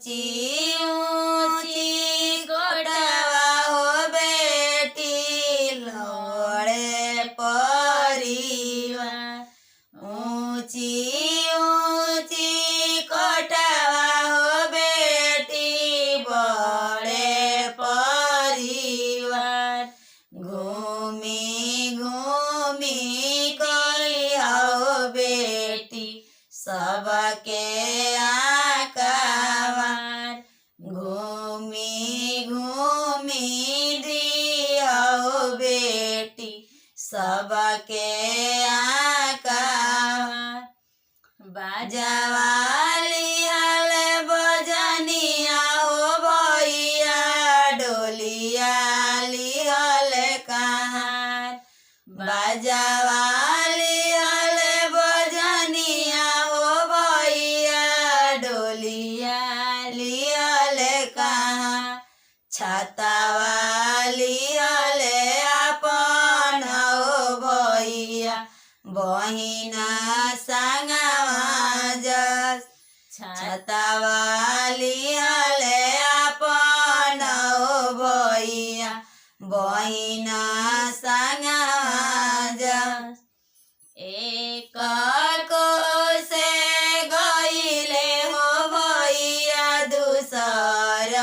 ऊंची कोटवा हो बेटी लोड़े परिवार। ऊंची ऊंची कोटवा हो बेटी बड़े परिवार। घूमी घूमी कोई हो बेटी सबके आकावार। घूमी घूमी दियो बेटी सबके आकावार। बाजावाली हल बजनिया हो भैया डोलिया लिहल कहार। बाजावाली हल बजनिया हो भैया डोलिया लिहल कहार। छातावाली हल अपन हो भैया बहिना संगवा जस। छातावाली हल अपन हो भैया बहिना संगवा जस। एक कोसे गईले हो भैया दूसर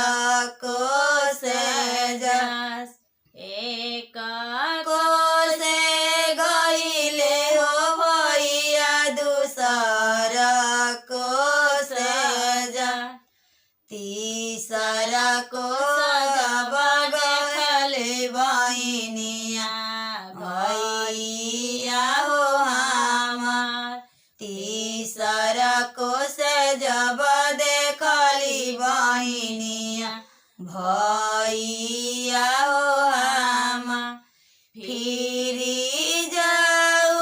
कोसे जस। एक कोसे गईले हो भैया दूसर कोसे जस। तीसर कोस बगले बहिनिया भैया हो हमार। तीसर कोस जब देखली बहिनिया भैया हो हमार। फिरी जाऊ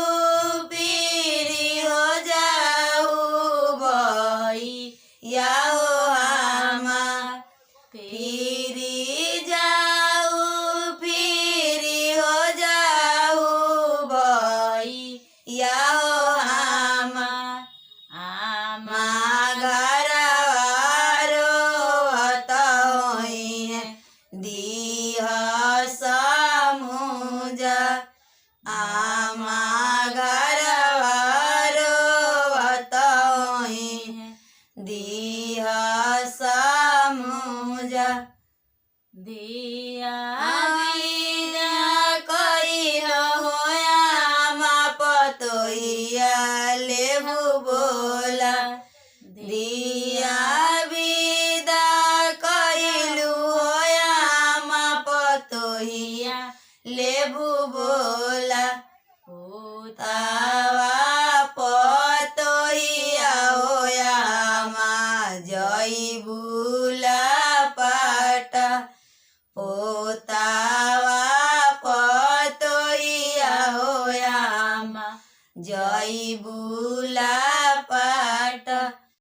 फिरी हो जाऊ भैया हो हमार। फिरी जाऊ फिरी हो जाऊ भैया हो हमार। आमा घरवा रोवत होई है दीह समुझा। आमा घरवा रोवत होई है दीह समुझा। दिया विदा कइल होया आमा पतोहिया लेबू बोला। दिया विदा कइलू होया आमा पतोहिया लेबू बोला। पोतावा पतोहिया होया आमा जइबूला पाटा। पोतावा पतोहिया होया आमा जइबू